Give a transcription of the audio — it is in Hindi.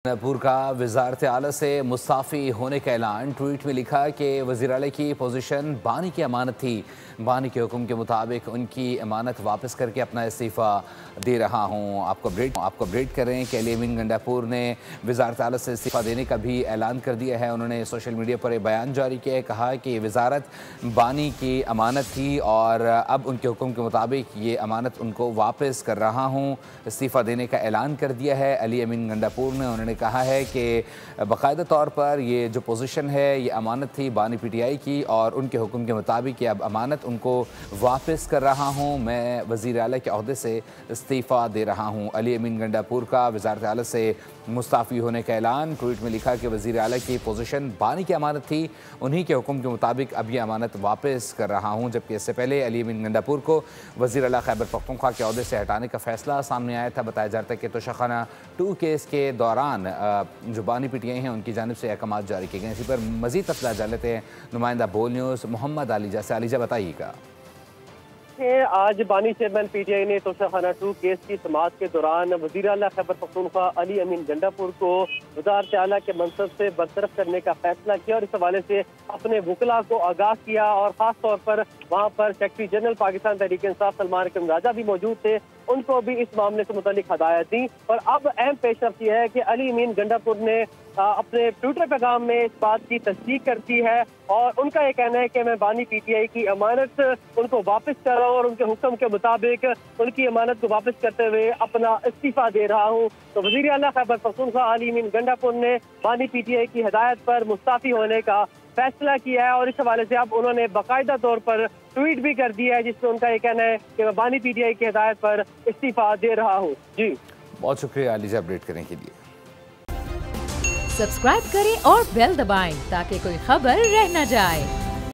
नूरपुर का वजारत आला से मुस्ताफ़ी होने का ऐलान। ट्वीट में लिखा कि वज़ीर आला की पोजीशन बानी की अमानत थी। बानी के हुक्म के मुताबिक उनकी अमानत वापस करके अपना इस्तीफ़ा दे रहा हूँ। आपको अपडेट कर रहे हैं कि अली अमीन गंडापुर ने वजारत आला से इस्तीफ़ा देने का भी ऐलान कर दिया है। उन्होंने सोशल मीडिया पर एक बयान जारी किया है, कहा कि वजारत बानी की अमानत थी और अब उनके हुक्म के मुताबिक ये अमानत उनको वापस कर रहा हूँ। इस्तीफ़ा देने का ऐलान कर दिया है अली अमीन गंडापुर ने। उन्होंने कहा है कि बाकायदा तौर पर ये जो पोजीशन है ये अमानत थी बानी पीटीआई की और उनके हुक्म के मुताबिक ये अब अमानत उनको वापस कर रहा हूँ। मैं वज़ीर आला के अहदे से इस्तीफ़ा दे रहा हूँ। अली अमीन गंडापुर का वज़ारत आला से मुस्ताफ़ी होने का ऐलान। ट्वीट में लिखा कि वज़ीर आला की पोजीशन बानी की अमानत थी, उन्हीं के हुक्म के मुताबिक अब ये अमानत वापस कर रहा हूँ। जबकि इससे पहले अली अमीन गंडापुर को वज़ीर आला खैबर पख्तूनख्वा के अहदे से हटाने का फैसला सामने आया था। बताया जाता है कि तोशाखाना 2 केस के दौरान जो बानी पीटीआई हैं उनकी जानिब से अहकाम जारी किए गए। इसी पर मज़ीद तफसीलात जान लेते हैं नुमाइंदा बोल न्यूज़ मोहम्मद आलीजा से। आलीजा बताइएगा। आज बानी चेयरमैन पीटीआई ने तोशाखाना 2 केस की समाअत के दौरान वज़ीर आला खैबर पख्तूनख्वा अली अमीन गंडापुर को वज़ारत आला के मनसब से बरतरफ करने का फैसला किया और इस हवाले से अपने वकला को आगाह किया। और ख़ास तौर पर वहाँ पर सेक्रेटरी जनरल पाकिस्तान तहरीक इंसाफ सलमान अकरम राजा भी मौजूद थे, उनको भी इस मामले से मुतालिक हदायत दी। और अब अहम पेशरफ्त यह है कि अली अमीन गंडापुर ने अपने ट्विटर पैगाम में इस बात की तस्दीक करती है और उनका ये कहना है कि मैं बानी पीटीआई की अमानत उनको वापस कर रहा हूँ और उनके हुक्म के मुताबिक उनकी अमानत को वापस करते हुए अपना इस्तीफा दे रहा हूँ। तो वज़ीर आला खैबर पख्तूनख्वा अली अमीन गंडापुर ने बानी पीटीआई की हिदायत पर मुस्ताफ़ी होने का फैसला किया है और इस हवाले से अब उन्होंने बाकायदा तौर पर ट्वीट भी कर दिया है जिसमें उनका ये कहना है कि मैं बानी पीटीआई की हिदायत पर इस्तीफा दे रहा हूँ। जी बहुत शुक्रिया आलीजा अपडेट करने के लिए। सब्सक्राइब करें और बेल दबाएं ताकि कोई खबर रह न जाए।